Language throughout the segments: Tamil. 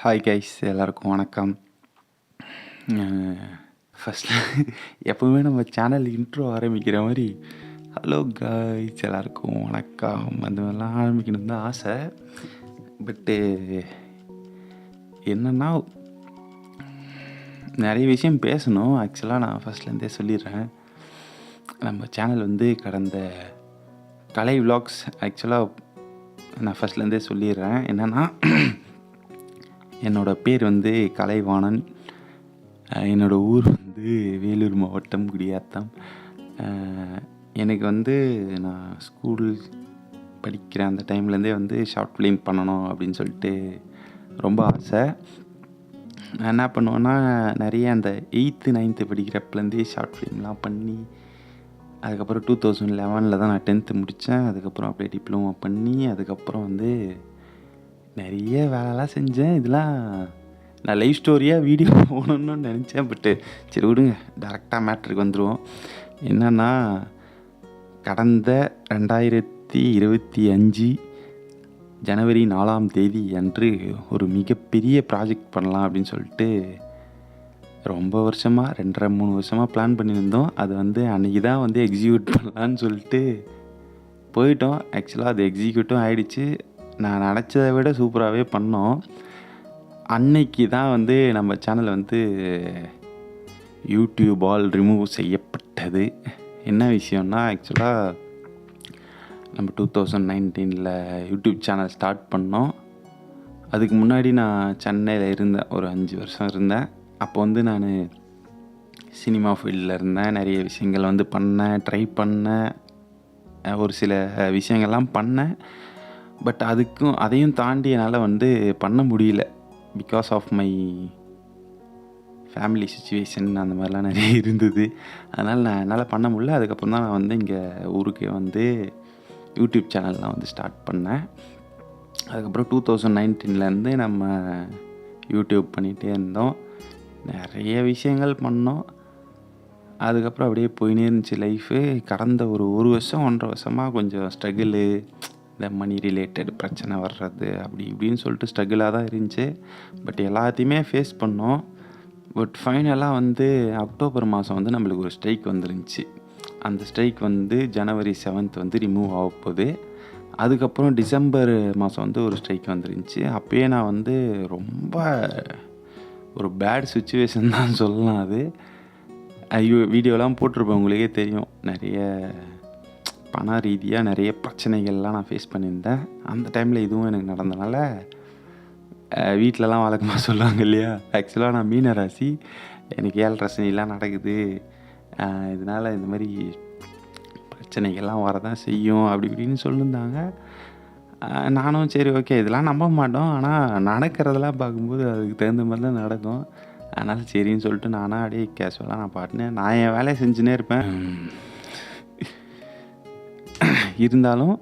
ஹாய் கைஸ், எல்லாருக்கும் வணக்கம். ஃபஸ்ட்டு எப்போவுமே நம்ம சேனல் இன்ட்ரோ ஆரம்பிக்கிற மாதிரி ஹலோ காய்ஸ் எல்லாருக்கும் வணக்கம் அந்த மாதிரிலாம் ஆரம்பிக்கணும்னு தான் ஆசை. பட்டு என்னென்னா நிறைய விஷயம் பேசணும். ஆக்சுவலாக நான் ஃபஸ்ட்லேருந்தே சொல்லிடுறேன். நம்ம சேனல் வந்து கடந்த கலை விலாக்ஸ் ஆக்சுவலாக நான் ஃபஸ்ட்லேருந்தே சொல்லிடுறேன். என்னென்னா என்னோடய பேர் வந்து கலைவாணன். என்னோடய ஊர் வந்து வேலூர் மாவட்டம் குடியாத்தம். எனக்கு வந்து நான் ஸ்கூல் படிக்கிற அந்த டைம்லேருந்தே வந்து ஷார்ட் ஃபிலிம் பண்ணணும் அப்படின்னு சொல்லிட்டு ரொம்ப ஆசை. நான் என்ன பண்ணுவேன்னா, நிறைய அந்த 8th 9th படிக்கிறப்பலேருந்தே ஷார்ட் ஃபிலிம்லாம் பண்ணி, அதுக்கப்புறம் 2011 தான் நான் 10th முடித்தேன். அதுக்கப்புறம் அப்படியே டிப்ளமோ பண்ணி, அதுக்கப்புறம் வந்து நிறைய வேலைலாம் செஞ்சேன். இதெல்லாம் நான் லைஃப் ஸ்டோரியாக வீடியோ போகணுன்னு நினச்சேன். பட்டு சரி விடுங்க, டேரெக்டாக மேட்ருக்கு வந்துடுவோம். என்னென்னா, கடந்த 2025 ஜனவரி 4ஆம் தேதி அன்று ஒரு மிகப்பெரிய ப்ராஜெக்ட் பண்ணலாம் அப்படின்னு சொல்லிட்டு ரொம்ப வருஷமாக 2.5-3 வருஷமாக பிளான் பண்ணியிருந்தோம். அது வந்து அன்றைக்கி தான் வந்து எக்ஸிக்யூட் பண்ணலான்னு சொல்லிட்டு போயிட்டோம். ஆக்சுவலாக அது எக்ஸிக்யூட்டும் ஆகிடுச்சு. நான் நினச்சதை விட சூப்பராகவே பண்ணோம். அன்னைக்கு தான் வந்து நம்ம சேனல் வந்து யூடியூபால் ரிமூவ் செய்யப்பட்டது. என்ன விஷயம்னா, ஆக்சுவலாக நம்ம 2019 யூடியூப் சேனல் ஸ்டார்ட் பண்ணோம். அதுக்கு முன்னாடி நான் சென்னையில் இருந்தேன், ஒரு 5 வருஷம் இருந்தேன். அப்போ வந்து நான் சினிமா ஃபீல்டில் இருந்தேன். நிறைய விஷயங்கள் வந்து பண்ணேன், ட்ரை பண்ணேன், ஒரு சில விஷயங்கள்லாம் பண்ணேன். பட் அதையும் தாண்டி என்னால் வந்து பண்ண முடியல. Because of my family situation அந்த மாதிரிலாம் நிறைய இருந்தது. அதனால் என்னால் பண்ண முடியல. அதுக்கப்புறம் தான் நான் வந்து இங்கே ஊருக்கே வந்து யூடியூப் சேனல்லாம் வந்து ஸ்டார்ட் பண்ணேன். அதுக்கப்புறம் 2019 நம்ம யூடியூப் பண்ணிகிட்டே இருந்தோம். நிறைய விஷயங்கள் பண்ணோம். அதுக்கப்புறம் அப்படியே போயினே இருந்துச்சு லைஃபு. கடந்த ஒரு வருஷம் 1.5 வருஷமாக கொஞ்சம் ஸ்ட்ரகிளு, இந்த மணி ரிலேட்டட் பிரச்சனை வர்றது அப்படி இப்படின்னு சொல்லிட்டு ஸ்ட்ரகிளாக தான் இருந்துச்சு. பட் எல்லாத்தையுமே ஃபேஸ் பண்ணோம். பட் ஃபைனலாக வந்து அக்டோபர் மாதம் வந்து நம்மளுக்கு ஒரு ஸ்ட்ரைக் வந்துருந்துச்சு. அந்த ஸ்ட்ரைக் வந்து ஜனவரி 7th வந்து ரிமூவ் ஆக போகுது. அதுக்கப்புறம் டிசம்பர் மாதம் வந்து ஒரு ஸ்ட்ரைக் வந்துருந்துச்சு. அப்போயே நான் வந்து ரொம்ப ஒரு பேட் சுச்சுவேஷன் தான் சொல்லலாம். அது வீடியோலாம் போட்டிருப்பேன், உங்களுக்கே தெரியும். நிறைய பண ரீதியாக நிறைய பிரச்சனைகள்லாம் நான் ஃபேஸ் பண்ணியிருந்தேன். அந்த டைமில் இதுவும் எனக்கு நடந்தனால வீட்டிலலாம் வழக்கமாக சொல்லுவாங்க இல்லையா, ஆக்சுவலாக நான் மீன ராசி, எனக்கு 7 சனிலாம் நடக்குது, இதனால் இந்த மாதிரி பிரச்சனைகள்லாம் வரதான் செய்யும் அப்படி இப்படின்னு சொல்லியிருந்தாங்க. நானும் சரி ஓகே இதெல்லாம் நம்ப மாட்டோம், ஆனால் நடக்கிறதெல்லாம் பார்க்கும்போது அதுக்கு தகுந்த மாதிரி தான் நடக்கும். அதனால் சரின்னு சொல்லிட்டு நானாக அப்படியே கேஷுவலாக நான் பாட்டுன்னு நான் என் வேலையை செஞ்சுன்னே இருப்பேன். இருந்தாலும்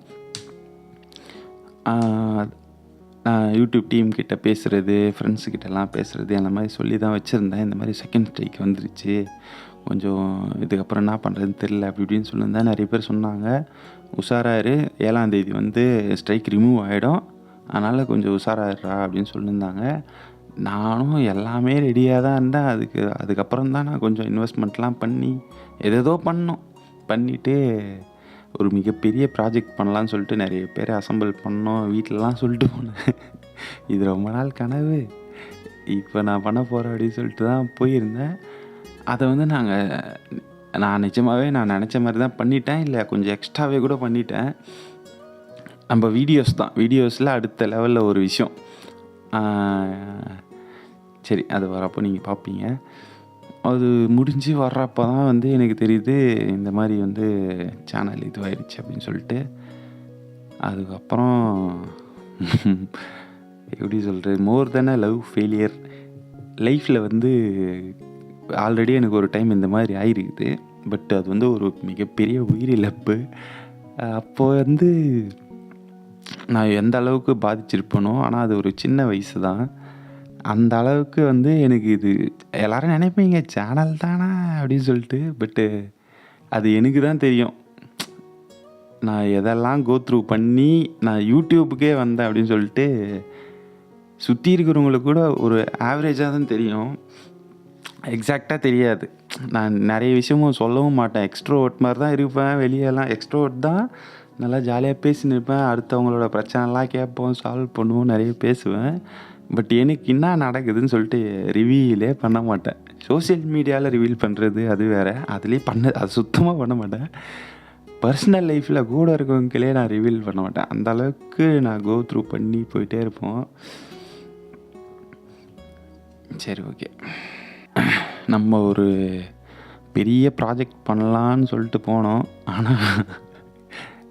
நான் யூடியூப் டீம் கிட்ட பேசுகிறது, ஃப்ரெண்ட்ஸுக்கிட்டலாம் பேசுகிறது அந்த மாதிரி சொல்லி தான் வச்சுருந்தேன். இந்த மாதிரி செகண்ட் ஸ்ட்ரைக் வந்துருச்சு, கொஞ்சம் இதுக்கப்புறம் என்ன பண்ணுறதுன்னு தெரில அப்படி இப்படின்னு சொல்லியிருந்தேன். நிறைய பேர் சொன்னாங்க, உஷாராரு, 7ஆம் தேதி வந்து ஸ்ட்ரைக் ரிமூவ் ஆகிடும், அதனால் கொஞ்சம் உஷாராடுறா அப்படின்னு சொல்லியிருந்தாங்க. நானும் எல்லாமே ரெடியாக தான் இருந்தேன். அதுக்கப்புறம் தான் நான் கொஞ்சம் இன்வெஸ்ட்மெண்ட்லாம் பண்ணி ஏதேதோ பண்ணிவிட்டு ஒரு மிகப்பெரிய ப்ராஜெக்ட் பண்ணலான்னு சொல்லிட்டு நிறைய பேர் அசம்பிள் பண்ணோம். வீட்டிலலாம் சொல்லிட்டு போனேன், இது ரொம்ப நாள் கனவு, இப்போ நான் பண்ண போகிறேன் அப்படின்னு சொல்லிட்டு தான் போயிருந்தேன். அதை வந்து நான் நிஜமாகவே நான் நினச்ச மாதிரி தான் பண்ணிட்டேன், இல்லை கொஞ்சம் எக்ஸ்ட்ராவே கூட பண்ணிட்டேன். நம்ம வீடியோஸில் அடுத்த லெவலில் ஒரு விஷயம், சரி அது வரப்போ நீங்கள் பார்ப்பீங்க. அது முடிஞ்சு வர்றப்போ தான் வந்து எனக்கு தெரியுது இந்த மாதிரி வந்து சேனல் இதுவாகிடுச்சு அப்படின்னு சொல்லிட்டு. அதுக்கப்புறம் எப்படி சொல்கிறது, மோர் தென் அ லவ் ஃபெயிலியர். லைஃப்பில் வந்து ஆல்ரெடி எனக்கு ஒரு டைம் இந்த மாதிரி ஆகிருக்குது. பட் அது வந்து ஒரு மிகப்பெரிய உயிரிழப்பு. அப்போது வந்து நான் எந்த அளவுக்கு பாதிச்சிருப்பேனோ, ஆனால் அது ஒரு சின்ன வயசு தான், அந்த அளவுக்கு வந்து எனக்கு இது எல்லோரும் நினைப்பீங்க சேனல் தானே அப்படின்னு சொல்லிட்டு. பட்டு அது எனக்கு தான் தெரியும் நான் எதெல்லாம் கோ த்ரூ பண்ணி நான் யூடியூப்புக்கே வந்தேன் அப்படின்னு சொல்லிட்டு சுற்றி இருக்கிறவங்களுக்கு கூட ஒரு ஆவரேஜாக தான் தெரியும், எக்ஸாக்டாக தெரியாது. நான் நிறைய விஷயமும் சொல்லவும் மாட்டேன். எக்ஸ்ட்ரோவர்ட் மாதிரி தான் இருப்பேன். வெளியெல்லாம் எக்ஸ்ட்ரோவர்ட் தான், நல்லா ஜாலியாக பேசின்னு இருப்பேன். அடுத்தவங்களோட பிரச்சனைலாம் கேட்போம், சால்வ் பண்ணுவோம், நிறைய பேசுவேன். பட் எனக்கு என்ன நடக்குதுன்னு சொல்லிட்டு ரிவீலே பண்ண மாட்டேன். சோஷியல் மீடியாவில் ரிவீல் பண்ணுறது அது வேறு, அதுலேயே அது சுத்தமாக பண்ண மாட்டேன். பர்சனல் லைஃப்பில் கூட இருக்கவங்களே நான் ரிவீல் பண்ண மாட்டேன். அந்த அளவுக்கு நான் கோ த்ரூ பண்ணி போயிட்டே இருப்போம். சரி, ஓகே. நம்ம ஒரு பெரிய ப்ராஜெக்ட் பண்ணலான்னு சொல்லிட்டு போனோம். ஆனால்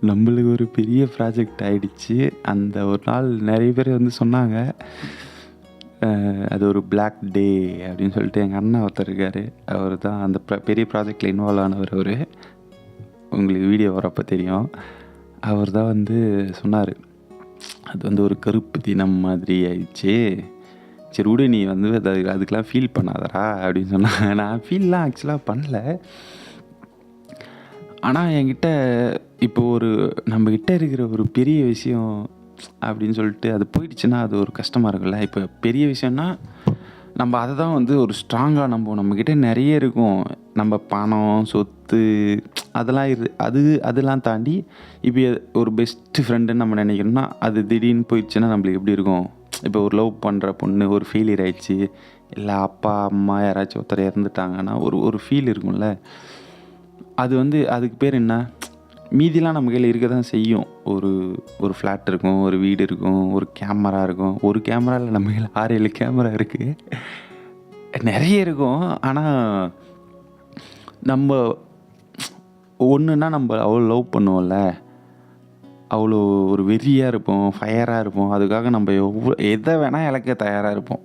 நம்மளுக்கு ஒரு பெரிய ப்ராஜெக்ட் ஆகிடுச்சு. அந்த ஒரு நாள் நிறைய பேர் வந்து சொன்னாங்க, அது ஒரு பிளாக் டே அப்படின்னு சொல்லிட்டு. எங்கள் அண்ணன் ஒருத்தர் இருக்கார், அவர் தான் அந்த பெரிய ப்ராஜெக்டில் இன்வால்வ் ஆனவர். அவர் உங்களுக்கு வீடியோ வரப்போ தெரியும். அவர் தான் வந்து சொன்னார், அது வந்து ஒரு கருப்பு தினம் மாதிரி ஆயிடுச்சு, சரி விடு, நீ வந்து அதுக்கெலாம் ஃபீல் பண்ணாதடா அப்படின்னு சொன்னாங்க. நான் ஃபீல்லாம் ஆக்சுவலாக பண்ணல. ஆனால் என்கிட்ட இப்போ ஒரு நம்மக்கிட்ட இருக்கிற ஒரு பெரிய விஷயம் அப்படின்னு சொல்லிட்டு அது போயிடுச்சுன்னா அது ஒரு கஷ்டமாக இருக்குல்ல. இப்போ பெரிய விஷயம்னா நம்ம அதை தான் வந்து ஒரு ஸ்ட்ராங்காக நம்புவோம். நம்மக்கிட்ட நிறைய இருக்கும், நம்ம பணம், சொத்து, அதெல்லாம் அதெல்லாம் தாண்டி இப்போ ஒரு பெஸ்ட்டு ஃப்ரெண்டுன்னு நம்ம நினைக்கிறோம்னா அது திடீர்னு போயிடுச்சுன்னா நம்மளுக்கு எப்படி இருக்கும்? இப்போ ஒரு லவ் பண்ணுற பொண்ணு ஒரு ஃபெயிலியர் ஆயிடுச்சு, இல்லை அப்பா அம்மா யாராச்சும் ஒருத்தர் இறந்துட்டாங்கன்னா ஒரு ஃபீல் இருக்கும்ல. அது வந்து அதுக்கு பேர் என்ன? மீதிலாம் நம்ம கையில் இருக்க தான் செய்யும். ஒரு ஃப்ளாட் இருக்கும், ஒரு வீடு இருக்கும், ஒரு கேமரா இருக்கும். ஒரு கேமராவில் நம்ம கையில் 6-7 கேமரா இருக்குது, நிறைய இருக்கும். ஆனால் நம்ம ஒன்றுனா நம்ம அவ்வளோ லவ் பண்ணுவோம்ல, அவ்வளோ ஒரு வெறியாக இருப்போம், ஃபயராக இருப்போம். அதுக்காக நம்ம எதை வேணால் இழக்க தயாராக இருப்போம்.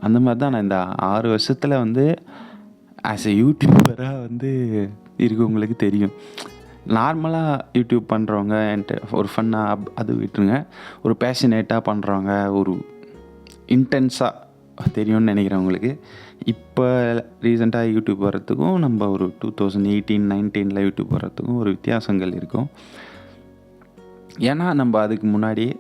அந்த மாதிரி தான் நான் இந்த 6 வருஷத்தில் வந்து ஆஸ் எ யூடியூபராக வந்து இருக்கவங்களுக்கு தெரியும். நார்மலாக யூடியூப் பண்ணுறவங்க என்கிட்ட ஒரு ஃபன்னாக அது விட்டுருங்க, ஒரு பேஷனேட்டாக பண்ணுறவங்க, ஒரு இன்டென்ஸாக தெரியும்னு நினைக்கிறவங்களுக்கு இப்போ ரீசெண்டாக யூடியூப் வர்றதுக்கும் நம்ம ஒரு 2018-19 யூடியூப் வர்றதுக்கும் ஒரு வித்தியாசங்கள் இருக்கும். ஏன்னா நம்ம அதுக்கு முன்னாடியே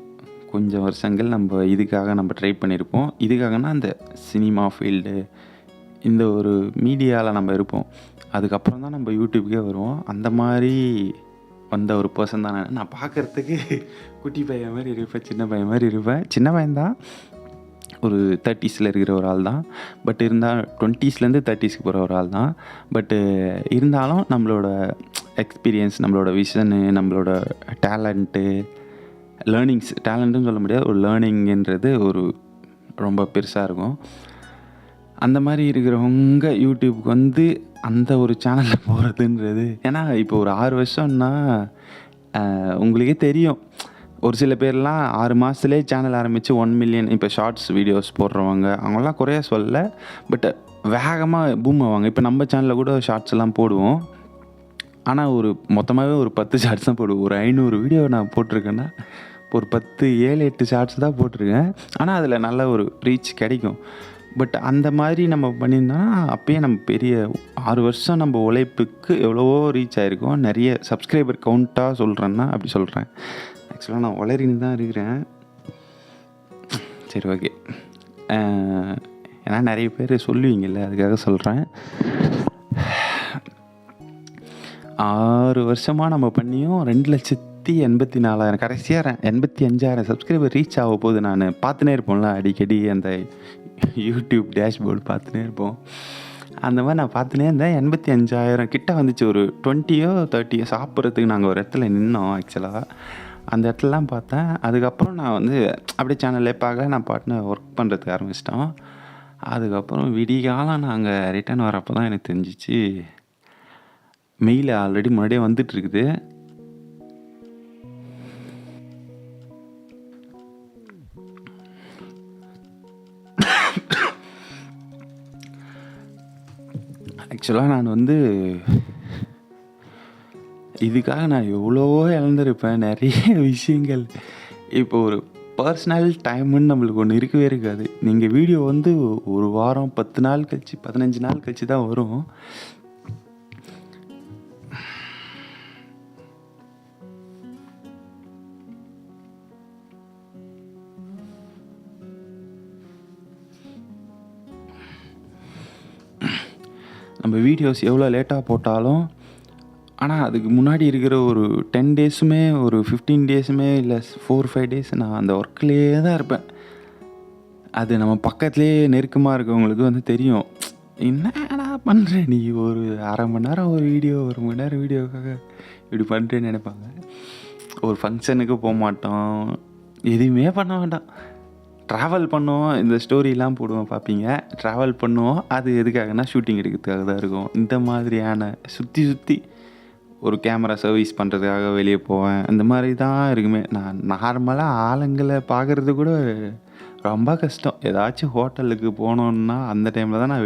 கொஞ்சம் வருஷங்கள் நம்ம இதுக்காக நம்ம ட்ரை பண்ணியிருப்போம். இதுக்காகனா அந்த சினிமா ஃபீல்டு, இந்த ஒரு மீடியாவில் நம்ம இருப்போம். அதுக்கப்புறம் தான் நம்ம யூடியூப்கே வருவோம். அந்த மாதிரி வந்த ஒரு பர்சன் தான் நான். பார்க்குறதுக்கு குட்டி பையன் மாதிரி இருப்பேன், சின்ன பையன் மாதிரி இருப்பேன். சின்ன பையன்தான், ஒரு 30ஸில் இருக்கிற ஒரு ஆள் தான். பட் இருந்தால் 20ஸ்லேருந்து 30ஸ்க்கு போகிற ஒரு ஆள் தான். பட்டு இருந்தாலும் நம்மளோட எக்ஸ்பீரியன்ஸ், நம்மளோட விஷனு, நம்மளோட டேலண்ட்டு, டேலண்ட்டுன்னு சொல்ல முடியாது, ஒரு லேர்னிங்கிறது ஒரு ரொம்ப பெருசாக இருக்கும். அந்த மாதிரி இருக்கிறவங்க யூடியூப்க்கு வந்து அந்த ஒரு சேனலில் போகிறதுன்றது, ஏன்னா இப்போ ஒரு 6 வருஷம்னா உங்களுக்கே தெரியும். ஒரு சில பேர்லாம் 6 மாதத்துலேயே சேனல் ஆரம்பித்து 1 மில்லியன் இப்போ ஷார்ட்ஸ் வீடியோஸ் போடுறவங்க, அவங்களாம் குறைய சொல்ல, பட் வேகமாக பூம் ஆவாங்க. இப்போ நம்ம சேனலில் கூட ஷார்ட்ஸ் எல்லாம் போடுவோம். ஆனால் ஒரு மொத்தமாகவே ஒரு 10 ஷார்ட்ஸ் தான் போடுவோம். ஒரு 500 வீடியோ நான் போட்டிருக்கேன்னா ஒரு 7-8 ஷார்ட்ஸ் தான் போட்டிருக்கேன். ஆனால் அதில் நல்ல ஒரு ரீச் கிடைக்கும். பட் அந்த மாதிரி நம்ம பண்ணியிருந்தோன்னா அப்போயே நம்ம பெரிய 6 வருஷம் நம்ம உழைப்புக்கு எவ்வளவோ ரீச் ஆகிருக்கோம். நிறைய சப்ஸ்கிரைபர் கவுண்ட்டாக சொல்கிறேன்னா அப்படி சொல்கிறேன். ஆக்சுவலாக நான் வளரின்னு தான் இருக்கிறேன். சரி, ஓகே. ஏன்னா நிறைய பேர் சொல்லுவீங்கள்ல, அதுக்காக சொல்கிறேன். 6 வருஷமாக நம்ம பண்ணியும் 2,84,000 கடைசியாக 85,000 சப்ஸ்கிரைபர் ரீச் ஆக போகுது. நான் பார்த்துனே இருப்போம்ல அடிக்கடி, அந்த யூடியூப் டேஷ்போர்டு பார்த்துனே இருப்போம். அந்த மாதிரி நான் பார்த்துனே இருந்தேன். 85,000 கிட்ட வந்துச்சு. ஒரு 20யோ 30யோ சாப்பிட்றதுக்கு நாங்கள் ஒரு இடத்துல நின்னோம். ஆக்சுவலாக அந்த இடத்துலலாம் பார்த்தேன். அதுக்கப்புறம் நான் வந்து அப்படியே சேனல்லே பார்க்க நான் பாட்டுன்னு ஒர்க் பண்ணுறதுக்கு ஆரம்பிச்சிட்டோம். அதுக்கப்புறம் விடிகாலம் நாங்கள் ரிட்டர்ன் வரப்போ தான் எனக்கு தெரிஞ்சிச்சு, மெயில் ஆல்ரெடி முன்னாடியே வந்துட்டுருக்குது. ஆக்சுவலாக நான் வந்து இதுக்காக நான் எவ்வளவோ இழந்திருப்பேன், நிறைய விஷயங்கள். இப்போ ஒரு பர்சனல் டைமுன்னு நம்மளுக்கு ஒன்று இருக்கவே இருக்காது. நீங்கள் வீடியோ வந்து ஒரு வாரம் 10 நாள் கழிச்சு 15 நாள் கழிச்சு தான் வரும். நம்ம வீடியோஸ் எவ்வளோ லேட்டாக போட்டாலும் ஆனால் அதுக்கு முன்னாடி இருக்கிற ஒரு 10 டேஸுமே ஒரு 15 டேஸுமே இல்லை 4-5 டேஸ் நான் அந்த ஒர்க்லேயே தான் இருப்பேன். அது நம்ம பக்கத்துலேயே நெருக்கமாக இருக்கவங்களுக்கு வந்து தெரியும். என்னடா பண்ணுற நீ, ஒரு அரை மணி நேரம் ஒரு வீடியோ, 1 மணி நேரம் வீடியோக்காக இப்படி பண்ணுறேன்னு நினைப்பாங்க. ஒரு ஃபங்க்ஷனுக்கு போக மாட்டோம், எதுவுமே பண்ண வேண்டாம், ட்ராவல் பண்ணுவோம், இந்த ஸ்டோரிலாம் போடுவோம் பார்ப்பீங்க. ட்ராவல் பண்ணுவோம், அது எதுக்காகனா ஷூட்டிங் எடுக்கிறதுக்காக தான் இருக்கும். இந்த மாதிரியான சுற்றி ஒரு கேமரா சர்வீஸ் பண்ணுறதுக்காக வெளியே போவேன். அந்த மாதிரி தான் இருக்குமே. நான் நார்மலாக ஆளுங்களை பார்க்குறது கூட ரொம்ப கஷ்டம். ஏதாச்சும் ஹோட்டலுக்கு போனோன்னா அந்த டைமில் தான் நான்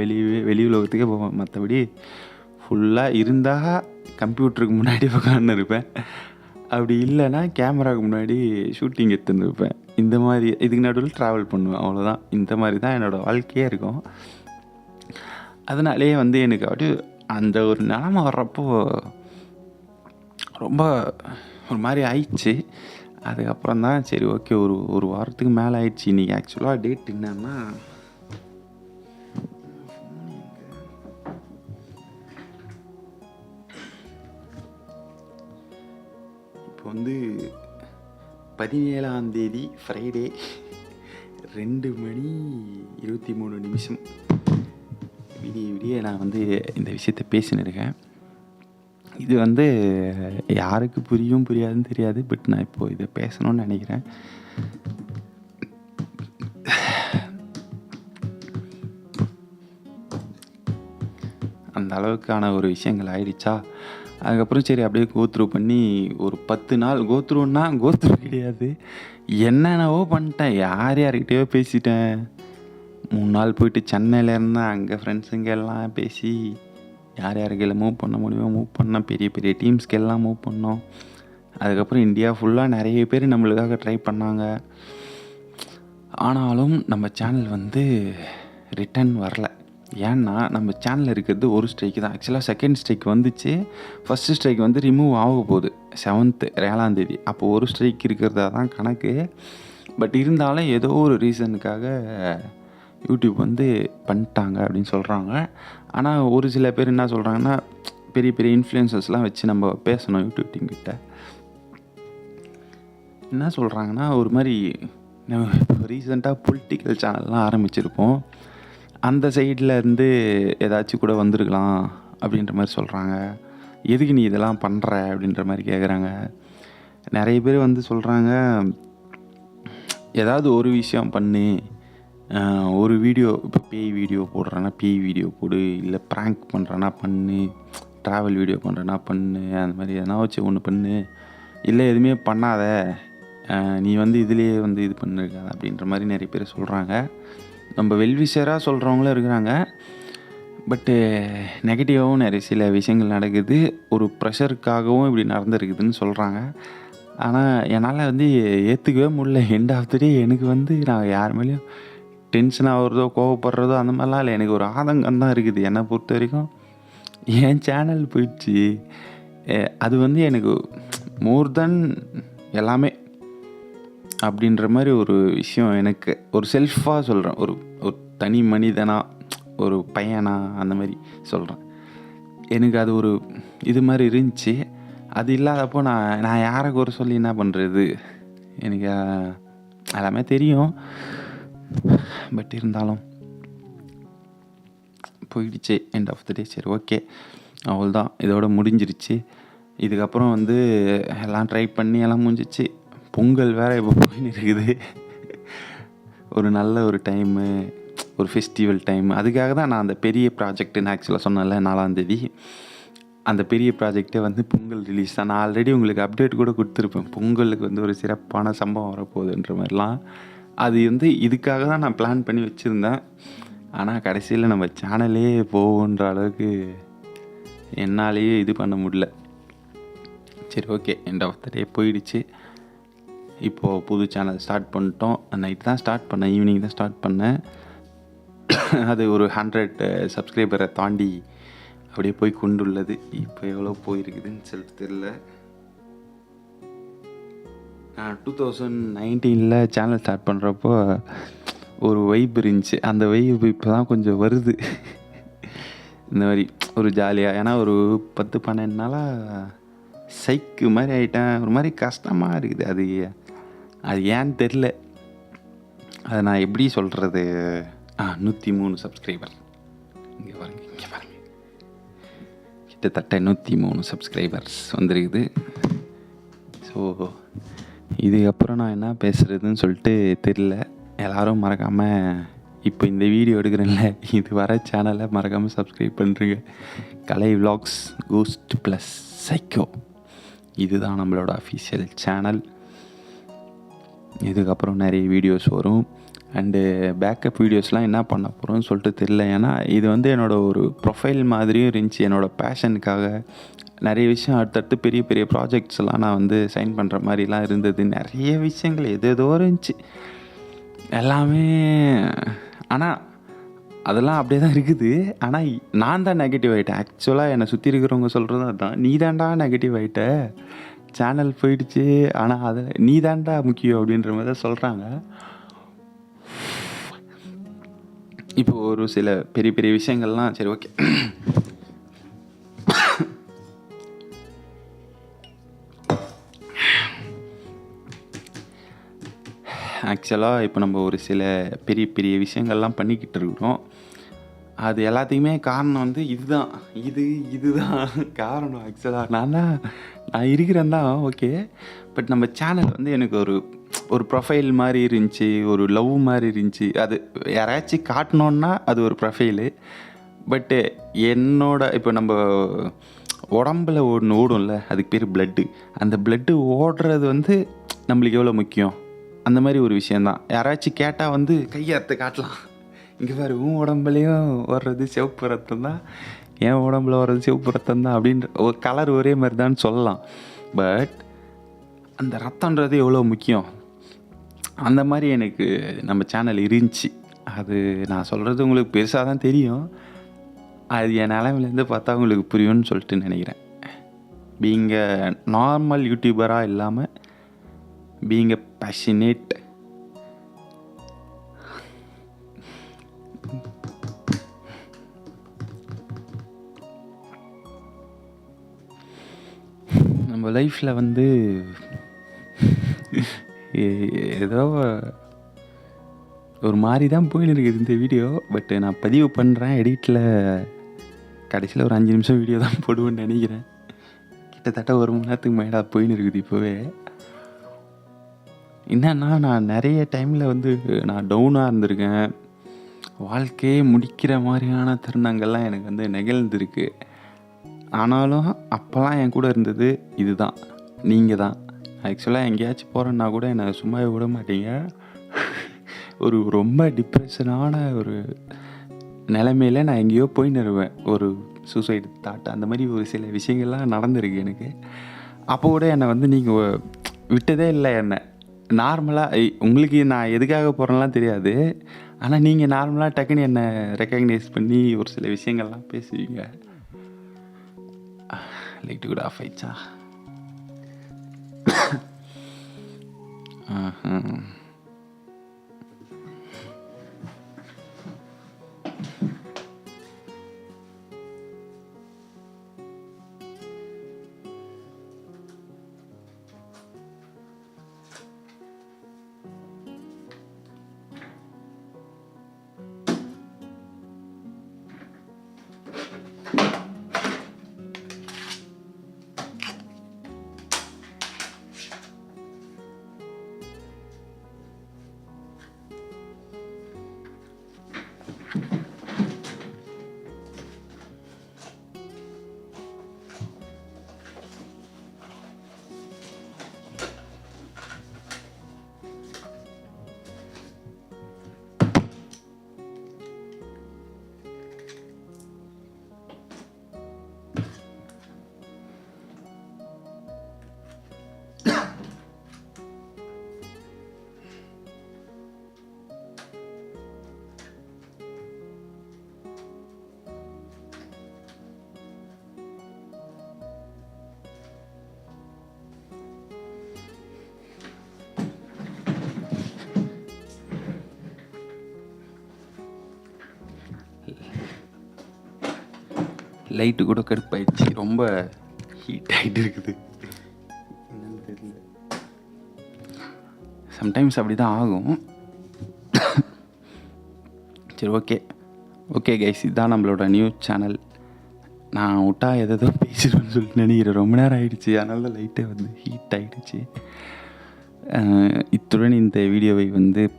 வெளி உலகத்துக்கே போவேன். மற்றபடி ஃபுல்லாக இருந்தால் கம்ப்யூட்டருக்கு முன்னாடி உட்காந்து இருப்பேன், அப்படி இல்லைன்னா கேமராவுக்கு முன்னாடி ஷூட்டிங் எடுத்துன்னு இருப்பேன். இந்த மாதிரி இதுக்கு நடுவில் ட்ராவல் பண்ணுவேன், அவ்வளோதான். இந்த மாதிரி தான் என்னோடய வாழ்க்கையே இருக்கும். அதனாலே வந்து எனக்கு அப்படியே அந்த ஒரு நிலமை வர்றப்போ ரொம்ப ஒரு மாதிரி ஆயிடுச்சு. அதுக்கப்புறம் தான் சரி ஓகே, ஒரு வாரத்துக்கு மேலே ஆயிடுச்சு. இன்றைக்கி ஆக்சுவலாக டேட் என்னன்னா, இப்போ வந்து 17ஆம் தேதி ஃப்ரைடே 2:23 விடிய நான் வந்து இந்த விஷயத்தை பேசின்னு இருக்கேன். இது வந்து யாருக்கு புரியாதுன்னு தெரியாது, பட் நான் இப்போது இதை பேசணும்னு நினைக்கிறேன். அந்த அளவுக்கான ஒரு விஷயங்கள் ஆயிடுச்சா. அதுக்கப்புறம் சரி அப்படியே கோத்ரூ பண்ணி ஒரு 10 நாள் கோத்ரூ கிடையாது, என்னென்னவோ பண்ணிட்டேன், யார்கிட்டயோ பேசிட்டேன். 3 நாள் போயிட்டு சென்னையில் இருந்தேன், அங்கே ஃப்ரெண்ட்ஸுங்க எல்லாம் பேசி யாருக்கெல்லாம் மூவ் பண்ண முடியுமோ மூவ் பண்ணோம், பெரிய டீம்ஸ்க்கு எல்லாம் மூவ் பண்ணோம். அதுக்கப்புறம் இந்தியா ஃபுல்லாக நிறைய பேர் நம்மளுக்காக ட்ரை பண்ணாங்க. ஆனாலும் நம்ம சேனல் வந்து ரிட்டன் வரல. ஏன்னா நம்ம சேனலில் இருக்கிறது ஒரு ஸ்ட்ரைக்கு தான். ஆக்சுவலாக செகண்ட் ஸ்ட்ரைக் வந்துச்சு, ஃபஸ்ட்டு ஸ்ட்ரைக் வந்து ரிமூவ் ஆக போகுது 7ஆம் தேதி. அப்போது ஒரு ஸ்ட்ரைக் இருக்கிறதா தான் கணக்கு. பட் இருந்தாலும் ஏதோ ஒரு ரீசனுக்காக யூடியூப் வந்து பண்ணிட்டாங்க அப்படின்னு சொல்கிறாங்க. ஆனால் ஒரு சில பேர் என்ன சொல்கிறாங்கன்னா, பெரிய இன்ஃப்ளூயன்சர்ஸ்லாம் வச்சு நம்ம பேசணும் யூடியூப் டீம் கிட்ட. என்ன சொல்கிறாங்கன்னா, ஒரு மாதிரி ரீசெண்டாக பொலிட்டிக்கல் சேனல்லாம் ஆரம்பிச்சிருப்போம், அந்த சைடில் இருந்து ஏதாச்சும் கூட வந்திருக்கலாம் அப்படின்ற மாதிரி சொல்கிறாங்க. எதுக்கு நீ இதெல்லாம் பண்ணுற அப்படின்ற மாதிரி கேட்குறாங்க. நிறைய பேர் வந்து சொல்கிறாங்க, ஏதாவது ஒரு விஷயம் பண்ணு, ஒரு வீடியோ, இப்போ பேய் வீடியோ போடுறேன்னா பேய் வீடியோ போடு, இல்லை ப்ராங்க் பண்ணுறேன்னா பண்ணு, ட்ராவல் வீடியோ பண்ணுறேன்னா பண்ணு, அந்த மாதிரி எதனா வச்சு ஒன்று பண்ணு, இல்லை எதுவுமே பண்ணாத, நீ வந்து இதுலேயே வந்து இது பண்ணிருக்காத அப்படின்ற மாதிரி நிறைய பேர் சொல்கிறாங்க. நம்ம வெல்விஷராக சொல்கிறவங்களும் இருக்கிறாங்க, பட்டு நெகட்டிவாகவும் நிறைய சில விஷயங்கள் நடக்குது, ஒரு ப்ரெஷருக்காகவும் இப்படி நடந்துருக்குதுன்னு சொல்கிறாங்க. ஆனால் என்னால் வந்து ஏற்றுக்கவே முடியல. எண்ட் ஆஃப் த டே எனக்கு வந்து நான் யார் மேலேயும் டென்ஷன் ஆகுறதோ கோவப்படுறதோ அந்த மாதிரிலாம் இல்லை, எனக்கு ஒரு ஆதங்கம் தான் இருக்குது. என்னை பொறுத்த வரைக்கும் என் சேனல் போயிடுச்சு, அது வந்து எனக்கு மோர் தென் எல்லாமே அப்படின்ற மாதிரி ஒரு விஷயம். எனக்கு ஒரு செல்ஃபாக சொல்கிறேன், ஒரு தனி மனிதனாக, ஒரு பையனா, அந்த மாதிரி சொல்கிறேன். எனக்கு அது ஒரு இது மாதிரி இருந்துச்சு. அது இல்லாதப்போ நான் யாரை குறை சொல்லி என்ன பண்ணுறது, எனக்கு எல்லாமே தெரியும். பட் இருந்தாலும் போயிடுச்சு எண்ட் ஆஃப் த டே. சரி ஓகே, அவ்வளோதான், இதோட முடிஞ்சிருச்சு. இதுக்கப்புறம் வந்து எல்லாம் ட்ரை பண்ணி எல்லாம் முடிஞ்சிச்சு. பொங்கல் வேறு இப்போ போயின்னு இருக்குது. ஒரு நல்ல ஒரு டைமு, ஒரு ஃபெஸ்டிவல் டைம். அதுக்காக தான் நான் அந்த பெரிய ப்ராஜெக்ட்டுன்னு ஆக்சுவலாக சொன்னேன்ல 4ஆம் தேதி, அந்த பெரிய ப்ராஜெக்டே வந்து பொங்கல் ரிலீஸ் தான். நான் ஆல்ரெடி உங்களுக்கு அப்டேட் கூட கொடுத்துருப்பேன், பொங்கலுக்கு வந்து ஒரு சிறப்பான சம்பவம் வரப்போகுதுன்ற மாதிரிலாம். அது வந்து இதுக்காக தான் நான் பிளான் பண்ணி வச்சுருந்தேன். ஆனால் கடைசியில் நம்ம சேனலே போகுன்ற அளவுக்கு என்னாலேயே இது பண்ண முடியல. சரி ஓகே, எண்ட் ஆஃப் த டே போயிடுச்சு. இப்போது புது சேனல் ஸ்டார்ட் பண்ணிட்டோம். நைட் தான் ஸ்டார்ட் பண்ணேன், ஈவினிங் தான் ஸ்டார்ட் பண்ணேன். அது ஒரு 100 சப்ஸ்கிரைபரை தாண்டி அப்படியே போய் கொண்டுள்ளது. இப்போ எவ்வளோ போயிருக்குதுன்னு சொல்லிட்டு தெரியல. நான் 2019 சேனல் ஸ்டார்ட் பண்ணுறப்போ ஒரு வைப் இருந்துச்சு, அந்த வைப் இப்போ தான் கொஞ்சம் வருது. இந்த மாதிரி ஒரு ஜாலியாக. ஏன்னா ஒரு 10-12 நாளாக சைக்கு மாதிரி ஆகிட்டேன். ஒரு மாதிரி கஷ்டமாக இருக்குது. அது ஏன்னு தெரில. அதை நான் எப்படி சொல்கிறது? 103 சப்ஸ்கிரைபர். இங்கே பாருங்க, கிட்டத்தட்ட 103 சப்ஸ்கிரைபர்ஸ் வந்துருக்குது. ஸோ இதுக்கப்புறம் நான் என்ன பேசுகிறதுன்னு சொல்லிட்டு தெரில. எல்லோரும் மறக்காமல் இப்போ இந்த வீடியோ எடுக்கிறேன்ல, இது வர சேனலை மறக்காமல் சப்ஸ்கிரைப் பண்ணுறீங்க. கலை விலாக்ஸ் கோஸ்ட் ப்ளஸ் சைக்கோ, இதுதான் நம்மளோட அஃபிஷியல் சேனல். இதுக்கப்புறம் நிறைய வீடியோஸ் வரும். அண்டு பேக்கப் வீடியோஸ்லாம் என்ன பண்ண போகிறோன்னு சொல்லிட்டு தெரில. ஏன்னா இது என்னோடய ஒரு ப்ரொஃபைல் மாதிரியும் இருந்துச்சு. என்னோடய பேஷனுக்காக நிறைய விஷயம் அடுத்தடுத்து பெரிய பெரிய ப்ராஜெக்ட்ஸ்லாம் நான் சைன் பண்ணுற மாதிரிலாம் இருந்தது. நிறைய விஷயங்கள் எதோ இருந்துச்சு எல்லாமே. ஆனால் அதெல்லாம் அப்படியே தான் இருக்குது. ஆனால் நான் தான் நெகட்டிவ் ஆகிட்டேன். ஆக்சுவலாக என்னை சுற்றி இருக்கிறவங்க சொல்கிறது அதுதான், நீ தாண்டா நெகட்டிவ் ஆகிட்ட, சேனல் போயிடுச்சு, ஆனால் அதை நீ தாண்டா முக்கியம் அப்படின்ற மாதிரி தான் சொல்கிறாங்க. இப்போ ஒரு சில பெரிய பெரிய விஷயங்கள்லாம் சரி ஓகே. ஆக்சுவலாக இப்போ நம்ம ஒரு சில பெரிய பெரிய விஷயங்கள்லாம் பண்ணிக்கிட்டு இருக்கிறோம். அது எல்லாத்துக்குமே காரணம் இதுதான் காரணம். ஆக்சுவலாக நான் இருக்கிறேன் தான், ஓகே. பட் நம்ம சேனல் எனக்கு ஒரு ப்ரொஃபைல் மாதிரி இருந்துச்சு, ஒரு லவ் மாதிரி இருந்துச்சு. அது யாராச்சும் காட்டணுன்னா அது ஒரு ப்ரொஃபைலு. பட்டு இப்போ நம்ம உடம்புல ஒன்று ஓடும்ல, அதுக்கு பேர் ப்ளட்டு. அந்த ப்ளட்டு ஓடுறது நம்மளுக்கு எவ்வளோ முக்கியம், அந்த மாதிரி ஒரு விஷயந்தான். யாராச்சும் கேட்டால் கையெடுத்து காட்டலாம், இங்கே பாரு உன் உடம்புலையும் ஓடுறது சிவப்பு ரத்தம் தான், என் உடம்புல ஓடுறது சிவப்பு ரத்தம் தான் அப்படின்ற ஒரு கலர் ஒரே மாதிரி தான் சொல்லலாம். பட் அந்த ரத்தன்றது எவ்வளோ முக்கியம், அந்த மாதிரி எனக்கு நம்ம சேனல் இருந்துச்சு. அது நான் சொல்கிறது உங்களுக்கு பெருசாக தான் தெரியும். அது என் நிலைமையிலேருந்து பார்த்தா உங்களுக்கு புரியும்னு சொல்லிட்டு நினைக்கிறேன். பீயிங் நார்மல் யூடியூபராக இல்லாமல் பீயிங் பேஷனேட். நம்ம லைஃப்பில் ஏதோ ஒரு மாதிரி தான் போயின்னு இருக்குது இந்த வீடியோ. பட் நான் பதிவு பண்ணுறேன், எடிட்டில் கடைசியில் ஒரு 5 நிமிஷம் வீடியோ தான் போடுவேன்னு நினைக்கிறேன். கிட்டத்தட்ட 1 மணி நேரத்துக்கு மேலே போயின்னு இருக்குது இப்போவே. என்னன்னா, நான் நிறைய டைமில் நான் டவுனாக இருந்திருக்கேன். வாழ்க்கையே முடிக்கிற மாதிரியான தருணங்கள்லாம் எனக்கு நிகழ்ந்துருக்கு. ஆனாலும் அப்போல்லாம் என் கூட இருந்தது இதுதான், நீங்கள் தான். ஆக்சுவலாக எங்கேயாச்சும் போகிறேன்னா கூட என்னை சும்மாவே விட மாட்டீங்க. ஒரு ரொம்ப டிப்ரெஷனான ஒரு நிலைமையில் நான் எங்கேயோ போயின்னு வருவேன். ஒரு சூசைடு தாட், அந்த மாதிரி ஒரு சில விஷயங்கள்லாம் நடந்திருக்கு எனக்கு. அப்போ கூட என்னை நீங்கள் விட்டதே இல்லை. என்னை நார்மலாக உங்களுக்கு நான் எதுக்காக போகிறேன்லாம் தெரியாது. ஆனால் நீங்கள் நார்மலாக டக்குன்னு என்னை ரெக்கக்னைஸ் பண்ணி ஒரு சில விஷயங்கள்லாம் பேசுவீங்க. லைட்டு கூட ஆஃப் ஆயிடுச்சா? லைட்டு கூட கடுப்பாயிடுச்சு, ரொம்ப ஹீட் ஆகிட்டு இருக்குது. என்னன்னு தெரியல, சம்டைம்ஸ் அப்படி தான் ஆகும். சரி, ஓகே கைஸ், இதுதான் நம்மளோட நியூஸ் சேனல். நான் விட்டா எதோ பேசிடுவேன்னு சொல்லிட்டு நினைக்கிறேன். ரொம்ப நேரம் ஆகிடுச்சு, அதனால தான் லைட்டே வந்து ஹீட் ஆகிடுச்சு. இத்துடன் இந்த வீடியோவை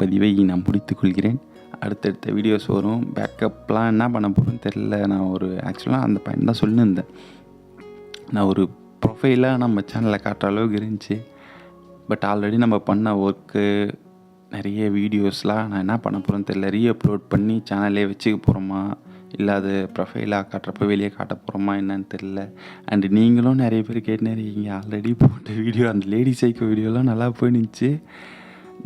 பதிவை நான் முடித்துக்கொள்கிறேன். அடுத்தடுத்த வீடியோஸ் வரும். பேக்கப்லாம் என்ன பண்ண போகிறேன்னு தெரில. நான் ஆக்சுவலாக அந்த பையன் தான் சொல்லியிருந்தேன், நான் ஒரு ப்ரொஃபைலாக நம்ம சேனலில் காட்டுற அளவுக்கு இருந்துச்சு. பட் ஆல்ரெடி நம்ம பண்ண ஒர்க்கு, நிறைய வீடியோஸ்லாம் நான் என்ன பண்ண போகிறேன்னு தெரில. ரீஅப்லோட் பண்ணி சேனல்லே வச்சுக்க போகிறோமா, இல்லை அது ப்ரொஃபைலாக காட்டுறப்ப வெளியே காட்ட போகிறோமா என்னன்னு தெரில. அண்டு நீங்களும் நிறைய பேர் கேட்டுனே இருக்கீங்க, ஆல்ரெடி போட்ட வீடியோ அந்த லேடி சைக்கோ வீடியோலாம் நல்லா போயிடுச்சு.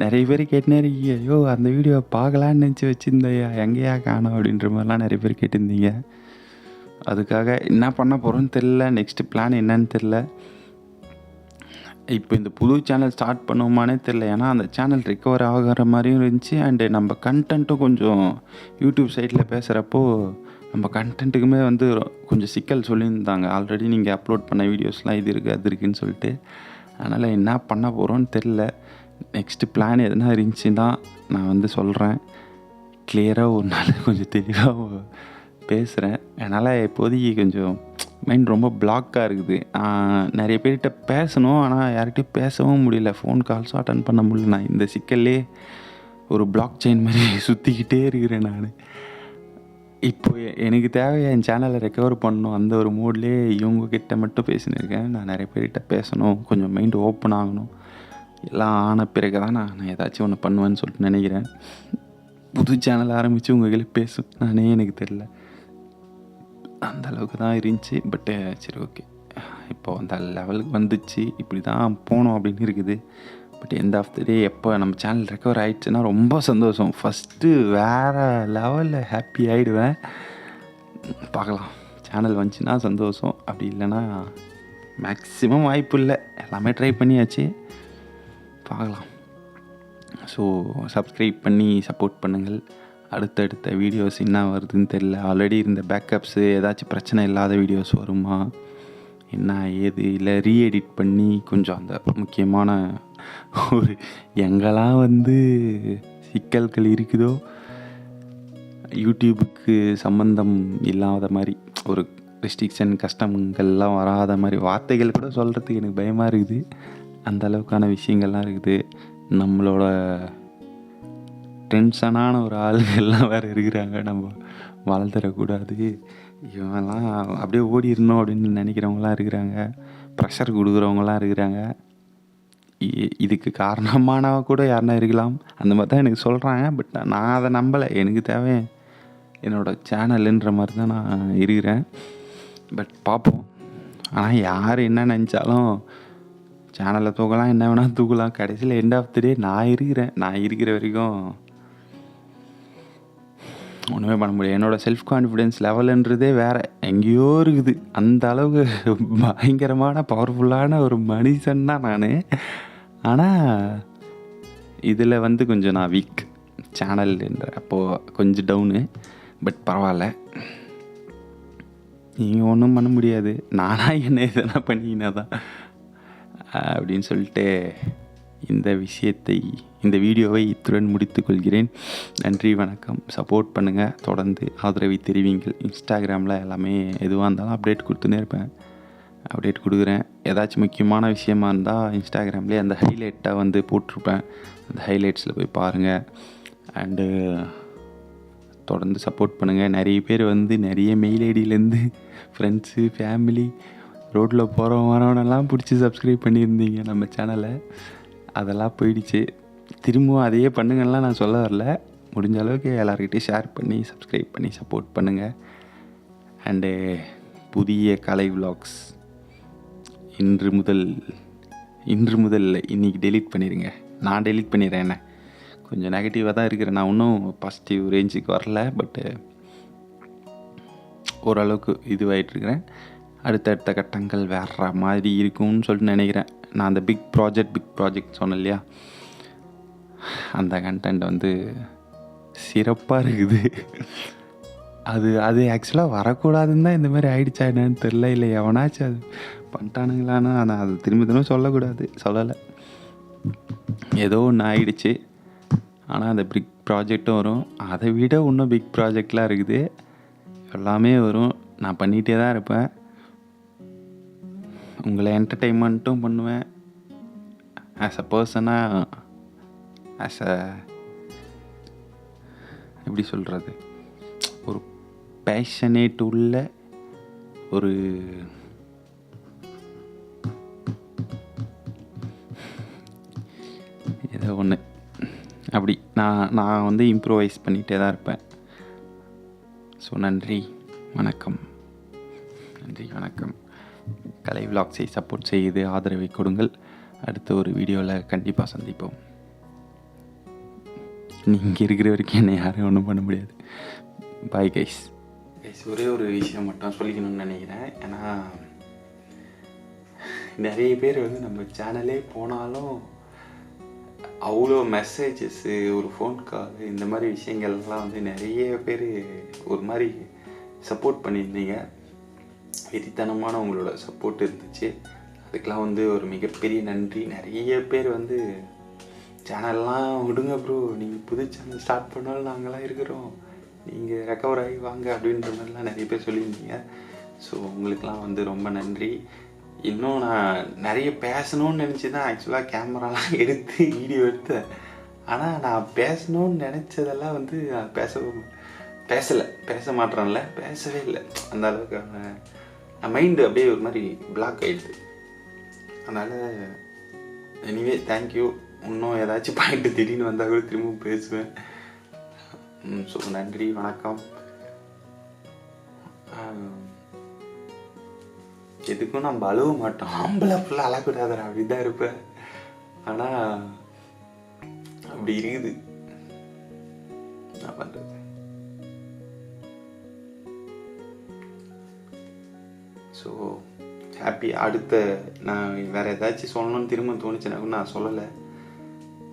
நிறைய பேர் கேட்டுனே இருக்கீங்க, ஐயோ அந்த வீடியோ பார்க்கலான்னு நினச்சி வச்சுருந்தையா, எங்கேயா காணோம் அப்படின்ற மாதிரிலாம் நிறைய பேர் கேட்டிருந்தீங்க. அதுக்காக என்ன பண்ண போகிறோன்னு தெரில, நெக்ஸ்ட்டு பிளான் என்னன்னு தெரில. இப்போ இந்த புது சேனல் ஸ்டார்ட் பண்ணுவோமானே தெரில. ஏன்னா அந்த சேனல் ரிக்கவர் ஆகிற மாதிரியும் இருந்துச்சு. அண்டு நம்ம கண்டென்ட்டும் கொஞ்சம் யூடியூப் சைட்டில் பேசுகிறப்போ நம்ம கண்டென்ட்டுக்குமே கொஞ்சம் சிக்கல் சொல்லியிருந்தாங்க. ஆல்ரெடி நீங்கள் அப்லோட் பண்ண வீடியோஸ்லாம் இது இருக்குது அது இருக்குதுன்னு சொல்லிட்டு. அதனால் என்ன பண்ண போகிறோன்னு தெரில. நெக்ஸ்ட்டு பிளான் எதுனா இருந்துச்சுன்னா நான் சொல்கிறேன். கிளியராக ஒரு நாள் கொஞ்சம் தெளிவாக பேசுகிறேன். அதனால் இப்போதைக்கு கொஞ்சம் மைண்ட் ரொம்ப பிளாக்காக இருக்குது. நிறைய பேர்கிட்ட பேசணும், ஆனால் யார்கிட்டையும் பேசவும் முடியல. ஃபோன் கால்ஸும் அட்டன் பண்ண முடியல. நான் இந்த சிக்கல்லே ஒரு பிளாக் செயின் மாதிரி சுற்றிக்கிட்டே இருக்கிறேன் நான். இப்போ எனக்கு தேவை என் சேனலை ரெக்கவர் பண்ணணும். அந்த ஒரு மூட்லேயே இவங்கக்கிட்ட மட்டும் பேசினிருக்கேன். நான் நிறைய பேர்கிட்ட பேசணும், கொஞ்சம் மைண்டு ஓப்பன் ஆகணும். எல்லாம் ஆன பிறகு தான் நான் ஏதாச்சும் ஒன்று பண்ணுவேன்னு சொல்லிட்டு நினைக்கிறேன். புது சேனல் ஆரம்பித்து உங்ககிட்ட பேசும் நானே எனக்கு தெரில, அந்த அளவுக்கு தான் இருந்துச்சு. பட்டு சரி, ஓகே, இப்போது அந்த லெவலுக்கு வந்துச்சு. இப்படி தான் போனோம் அப்படின்னு இருக்குது. பட் எண்ட் ஆஃப் த டே எப்போ நம்ம சேனல் ரெக்கவர் ஆகிடுச்சுன்னா ரொம்ப சந்தோஷம். ஃபஸ்ட்டு வேறு லெவலில் ஹாப்பி ஆகிடுவேன். பார்க்கலாம், சேனல் வந்துச்சுன்னா சந்தோஷம், அப்படி இல்லைன்னா மேக்ஸிமம் வாய்ப்பு இல்லை. எல்லாமே ட்ரை பண்ணியாச்சு, பார்க்கலாம். ஸோ சப்ஸ்கிரைப் பண்ணி சப்போர்ட் பண்ணுங்கள். அடுத்தடுத்த வீடியோஸ் என்ன வருதுன்னு தெரில. ஆல்ரெடி இருந்த பேக்கப்ஸு ஏதாச்சும் பிரச்சனை இல்லாத வீடியோஸ் வருமா என்ன ஏது, இல்லை ரீஎடிட் பண்ணி கொஞ்சம் அந்த முக்கியமான ஒரு எங்கெல்லாம் சிக்கல்கள் இருக்குதோ, யூடியூபுக்கு சம்மந்தம் இல்லாத மாதிரி ஒரு ரெஸ்ட்ரிக்ஷன் கஷ்டங்கள்லாம் வராத மாதிரி வார்த்தைகள் கூட சொல்கிறதுக்கு எனக்கு பயமாக இருக்குது. அந்த அளவுக்கான விஷயங்கள்லாம் இருக்குது. நம்மளோட டென்ஷனான ஒரு ஆளுங்கள்லாம் வேறு இருக்கிறாங்க. நம்ம வளர்ந்துடக்கூடாது, இவங்கெல்லாம் அப்படியே ஓடிடணும் அப்படின்னு நினைக்கிறவங்களாம் இருக்கிறாங்க. ப்ரெஷர் கொடுக்குறவங்களாம் இருக்கிறாங்க. இதுக்கு காரணமானவ கூட யாருன்னா இருக்கலாம், அந்த மாதிரி தான் எனக்கு சொல்கிறாங்க. பட் நான் அதை நம்பலை. எனக்கு தேவை என்னோடய சேனலுன்ற மாதிரி தான் நான் இருக்கிறேன். பட் பார்ப்போம். ஆனால் யார் என்ன நினச்சாலும் சேனலை தூக்கலாம், என்ன வேணால் தூக்கலாம். கடைசியில் எண்ட் ஆஃப் த டே நான் இருக்கிறேன். நான் இருக்கிற வரைக்கும் ஒன்றுமே பண்ண முடியாது. என்னோடய செல்ஃப் கான்ஃபிடென்ஸ் லெவலுன்றதே வேறு எங்கேயோ இருக்குது. அந்த அளவுக்கு பயங்கரமான பவர்ஃபுல்லான ஒரு மனுஷன் தான் நான். ஆனால் இதில் கொஞ்சம் நான் வீக் சேனல்ன்ற அப்போது கொஞ்சம் டவுனு. பட் பரவாயில்ல, நீங்கள் ஒன்றும் பண்ண முடியாது. நானாக என்ன எதனா பண்ணிக்கினா தான் அப்படின்னு சொல்லிட்டு இந்த வீடியோவை இத்துடன் முடித்துக்கொள்கிறேன். நன்றி, வணக்கம். சப்போர்ட் பண்ணுங்கள், தொடர்ந்து ஆதரவை தெரிவிங்கள். இன்ஸ்டாகிராமில் எல்லாமே எதுவாக இருந்தாலும் அப்டேட் கொடுத்துன்னே இருப்பேன், அப்டேட் கொடுக்குறேன். ஏதாச்சும் முக்கியமான விஷயமா இருந்தால் இன்ஸ்டாகிராம்லேயே அந்த ஹைலைட்டாக போட்டிருப்பேன். அந்த ஹைலைட்ஸில் போய் பாருங்கள். அண்டு தொடர்ந்து சப்போர்ட் பண்ணுங்கள். நிறைய பேர் நிறைய மெயில் ஐடியிலேருந்து ஃப்ரெண்ட்ஸு, ஃபேமிலி, ரோட்டில் போகிறவங்க வரவனெல்லாம் பிடிச்சி சப்ஸ்கிரைப் பண்ணியிருந்தீங்க நம்ம சேனலை. அதெல்லாம் போயிடுச்சு. திரும்பவும் அதையே பண்ணுங்கள்லாம் நான் சொல்ல வரல. முடிஞ்ச அளவுக்கு எல்லாருக்கிட்டையும் ஷேர் பண்ணி சப்ஸ்கிரைப் பண்ணி சப்போர்ட் பண்ணுங்கள். அண்டு புதிய கலை விலாக்ஸ் இன்று முதல் இன்றைக்கி டெலீட் பண்ணிடுங்க. நான் டெலீட் பண்ணிடுறேன். என்ன கொஞ்சம் நெகட்டிவாக தான் இருக்கிறேன். நான் இன்னும் பாசிட்டிவ் ரேஞ்சுக்கு வரல. பட்டு ஓரளவுக்கு இதுவாகிட்டுருக்கிறேன். அடுத்தடுத்த கட்டங்கள் வேற மாதிரி இருக்கும்னு சொல்லிட்டு நினைக்கிறேன். நான் அந்த பிக் ப்ராஜெக்ட் சொன்னேன் இல்லையா, அந்த கண்டென்ட் சிறப்பாக இருக்குது. அது அது ஆக்சுவலாக வரக்கூடாதுன்னு தான் இந்த மாதிரி ஆயிடுச்சா என்னன்னு தெரில, இல்லை எவனாச்சும் அது பண்ணிட்டானுங்களான்னா நான் அது திரும்பி திரும்ப சொல்லக்கூடாது, சொல்லலை. ஏதோ ஒன்று ஆயிடுச்சு. ஆனால் அந்த பிக் ப்ராஜெக்டும் வரும், அதை விட இன்னும் பிக் ப்ராஜெக்ட்லாம் இருக்குது, எல்லாமே வரும். நான் பண்ணிகிட்டே தான் இருப்பேன். உங்களை என்டர்டெயின்மெண்ட்டும் பண்ணுவேன். ஆஸ் அ பர்சனாக, ஆஸ் அ எப்படி சொல்கிறது, ஒரு பேஷனேட் உள்ள ஒரு ஏதோ ஒன்று அப்படி நான் வந்து இம்ப்ரூவைஸ் பண்ணிகிட்டே தான் இருப்பேன். ஸோ நன்றி வணக்கம். நன்றி வணக்கம். கலை விலாக்ஸை சப்போர்ட் செய்து ஆதரவை கொடுங்கள். அடுத்த ஒரு வீடியோவில் கண்டிப்பாக சந்திப்போம். நீங்கள் இருக்கிற வரைக்கும் என்னை யாரும் ஒன்றும் பண்ண முடியாது. Bye guys. ஒரே ஒரு விஷயம் மட்டும் சொல்லிக்கணும்னு நினைக்கிறேன். ஏன்னா நிறைய பேர் வந்து நம்ம சேனலே போனாலும் அவ்வளோ மெசேஜஸ்ஸு, ஒரு ஃபோன் கால், இந்த மாதிரி விஷயங்கள்லாம் வந்து நிறைய பேர் ஒரு மாதிரி சப்போர்ட் பண்ணியிருந்தீங்க. வெறித்தனமான உங்களோட சப்போர்ட் இருந்துச்சு. அதுக்கெலாம் வந்து ஒரு மிகப்பெரிய நன்றி. நிறைய பேர் வந்து சேனல்லாம் விடுங்க ப்ரோ, நீங்கள் புது சேனல் ஸ்டார்ட் பண்ணாலும் நாங்களாம் இருக்கிறோம், நீங்கள் ரெக்கவர் ஆகி வாங்க அப்படின்ற மாதிரிலாம் நிறைய பேர் சொல்லியிருந்தீங்க. ஸோ உங்களுக்கெலாம் வந்து ரொம்ப நன்றி. இன்னும் நான் நிறைய பேசணும்னு நினச்சி தான் ஆக்சுவலாக கேமராலாம் எடுத்து வீடியோ எடுத்தேன். ஆனால் நான் பேசணும்னு நினச்சதெல்லாம் வந்து நான் பேச மாட்டேறேன்ல, பேசவே இல்லை. அந்த அளவுக்கு என் மைண்டு அப்படியே ஒரு மாதிரி பிளாக் ஆகிடுது. அதனால் எனிவே தேங்க்யூ. இன்னும் ஏதாச்சும் பாயிண்ட்டு திடீர்னு வந்தால் கூட திரும்ப பேசுவேன். ஸோ நன்றி வணக்கம். எதுக்கும் நம்ம அழுவ மாட்டோம். ஆம்பளை ஃபுல்லாக அழக்கூடாதுடா அப்படி தான் இருப்பேன். ஆனால் அப்படி இருக்குது, என்ன பண்ணுறது. So happy. அடுத்த நான் வேறு ஏதாச்சும் சொல்லணும்னு திரும்ப தோணுச்சுன்னா கூட நான் சொல்லலை.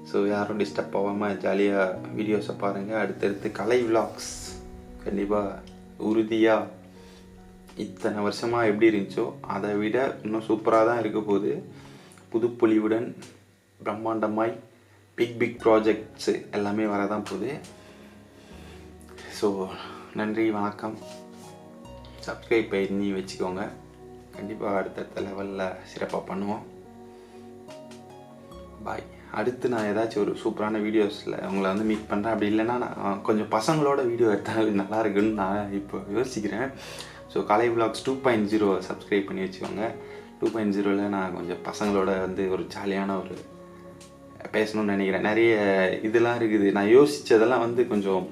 ஸோ யாரும் டிஸ்டர்ப் ஆகாமல் ஜாலியாக வீடியோஸை பாருங்கள். அடுத்தடுத்து கலை விலாக்ஸ் கண்டிப்பாக உறுதியாக இத்தனை வருஷமாக எப்படி இருந்துச்சோ அதை விட இன்னும் சூப்பராக தான் இருக்க போகுது. புதுப்பொலிவுடன் பிரம்மாண்டமாய் பிக் ப்ராஜெக்ட்ஸு எல்லாமே வரதான் போகுது. ஸோ நன்றி வணக்கம். சப்ஸ்கிரைப் பண்ணி வச்சுக்கோங்க. கண்டிப்பாக அடுத்தடுத்த லெவலில் சிறப்பாக பண்ணுவோம். பாய். அடுத்து நான் ஏதாச்சும் ஒரு சூப்பரான வீடியோஸில் உங்களை வந்து மீட் பண்ணுறேன். அப்படி இல்லைன்னா நான் கொஞ்சம் பசங்களோட வீடியோ எடுத்தால் நல்லா இருக்குன்னு நான் இப்போ யோசிக்கிறேன். ஸோ கலை விலாக்ஸ் 2.0 சப்ஸ்கிரைப் பண்ணி வச்சுக்கோங்க. 2.0ல் நான் கொஞ்சம் பசங்களோட வந்து ஒரு ஜாலியான ஒரு பேசணும்னு நினைக்கிறேன். நிறைய இதெல்லாம் இருக்குது. நான் யோசித்ததெல்லாம் வந்து கொஞ்சம்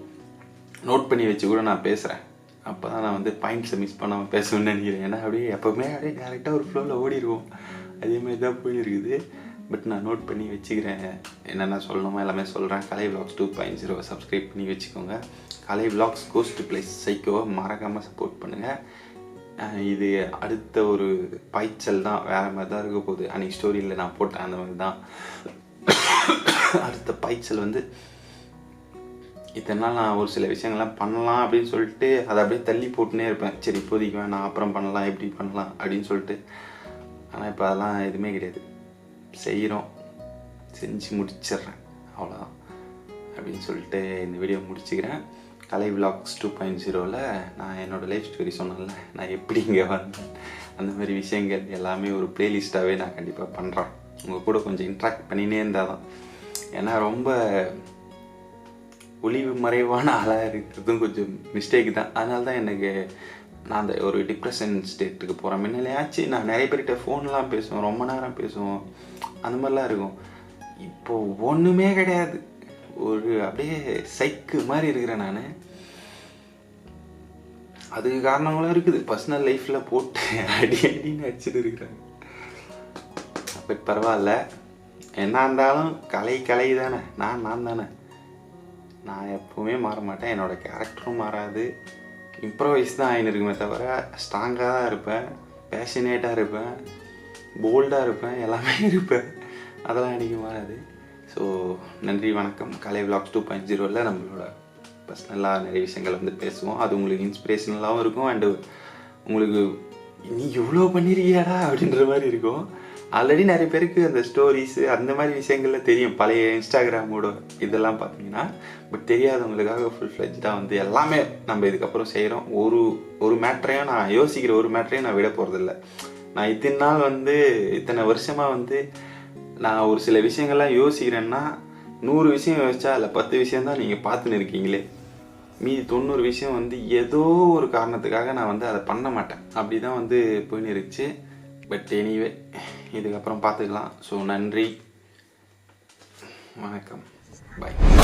நோட் பண்ணி வச்சு கூட நான் பேசுகிறேன். அப்போ தான் நான் வந்து பாயிண்ட்ஸை மிஸ் பண்ணாமல் பேசணும்னு நினைக்கிறேன். ஏன்னா அப்படியே எப்போவுமே அப்படியே டேரெக்டாக ஒரு ஃப்ளோவில் ஓடிடுவோம். அதேமாதிரி தான் போயிருக்குது. பட் நான் நோட் பண்ணி வச்சுக்கிறேன், என்னென்ன சொல்லணுமோ எல்லாமே சொல்கிறேன். கலை விலாக்ஸ் 2.0 சப்ஸ்கிரைப் பண்ணி வச்சுக்கோங்க. கலை விலாக்ஸ் கோஸ்ட் பிளேஸ் சைக்கோவை மறக்காமல் சப்போர்ட் பண்ணுங்கள். இது அடுத்த ஒரு பாய்ச்சல் தான், வேறு மாதிரி தான் இருக்க போகுது. அன்றைக்கி ஸ்டோரியில் நான் போட்டேன் அந்த மாதிரி தான். அடுத்த பாய்ச்சல் வந்து இத்தனை நாள் நான் ஒரு சில விஷயங்கள்லாம் பண்ணலாம் அப்படின்னு சொல்லிட்டு அதை அப்படியே தள்ளி போட்டுனே இருப்பேன். சரி இப்போதைக்கு வேணாம், அப்புறம் பண்ணலாம், எப்படி பண்ணலாம் அப்படின்னு சொல்லிட்டு. ஆனால் இப்போ அதெல்லாம் எதுவுமே கிடையாது. செய்கிறோம், செஞ்சு முடிச்சிட்றேன், அவ்வளோதான் அப்படின்னு சொல்லிட்டு இந்த வீடியோ முடிச்சுக்கிறேன். கலை விலாக்ஸ் 2.0ல் நான் என்னோடய லைஃப் ஸ்டோரி சொன்னேன்ல, நான் எப்படி இங்கே வந்தேன், அந்த மாதிரி விஷயங்கள் எல்லாமே ஒரு ப்ளேலிஸ்ட்டாகவே நான் கண்டிப்பாக பண்ணுறேன். உங்கள் கூட கொஞ்சம் இன்ட்ராக்ட் பண்ணினே இருந்தால் தான். ஏன்னா ரொம்ப ஒளிவு மறைவான ஆளாக இருக்கிறதும் கொஞ்சம் மிஸ்டேக் தான். அதனால தான் எனக்கு நான் அந்த ஒரு டிப்ரெஷன் ஸ்டேட்டுக்கு போகிறேன். முன்னாலேயாச்சு நான் நிறைய பேர்கிட்ட ஃபோன்லாம் பேசுவேன், ரொம்ப நேரம் பேசுவோம், அந்த மாதிரிலாம் இருக்கும். இப்போது ஒன்றுமே கிடையாது. ஒரு அப்படியே சைக்கு மாதிரி இருக்கிறேன் நான். அதுக்கு காரணங்களும் இருக்குது. பர்சனல் லைஃப்பில் போட்டு அடின்னு அடிச்சுட்டு இருக்கிறாங்க. பட் பரவாயில்ல, என்ன இருந்தாலும் கலை தானே, நான் தானே. நான் எப்போவுமே மாற மாட்டேன். என்னோடய கேரக்டரும் மாறாது. இம்ப்ரவைஸ் தான் ஆகின்னு இருக்குமே தவிர ஸ்ட்ராங்காக தான் இருப்பேன், பேஷனேட்டாக இருப்பேன், போல்டாக இருப்பேன், எல்லாமே இருப்பேன். அதெல்லாம் எனக்கு மாறாது. ஸோ நன்றி வணக்கம். கலை விலாக்ஸ் 2.0ல் நம்மளோட பர்சனலாக நிறைய விஷயங்கள் வந்து பேசுவோம். அது உங்களுக்கு இன்ஸ்பிரேஷனலாகவும் இருக்கும். அண்டு உங்களுக்கு நீ இவ்வளோ பண்ணியிருக்கியாடா அப்படின்ற மாதிரி இருக்கும். ஆல்ரெடி நிறைய பேருக்கு அந்த ஸ்டோரிஸு அந்த மாதிரி விஷயங்கள்ல தெரியும், பழைய இன்ஸ்டாகிராமோட இதெல்லாம் பார்த்தீங்கன்னா. பட் தெரியாதவங்களுக்காக ஃபுல் ஃப்ளெஜ்டாக வந்து எல்லாமே நம்ம இதுக்கப்புறம் செய்கிறோம். ஒரு மேட்ரையும் நான் யோசிக்கிற ஒரு மேட்ரையும் நான் விட போகிறதில்ல. நான் இத்தனை நாள் வந்து இத்தனை வருஷமாக வந்து நான் ஒரு சில விஷயங்கள்லாம் யோசிக்கிறேன்னா 100 விஷயம் யோசிச்சா அதில் 10 விஷயம் தான் நீங்கள் பார்த்துன்னு இருக்கீங்களே. மீதி 90 விஷயம் வந்து ஏதோ ஒரு காரணத்துக்காக நான் வந்து அதை பண்ண மாட்டேன். அப்படி தான் வந்து போயின்னு இருந்துச்சு. பட் எனிவே இதுக்கப்புறம் பார்த்துக்கலாம். ஸோ நன்றி, வணக்கம், பாய்.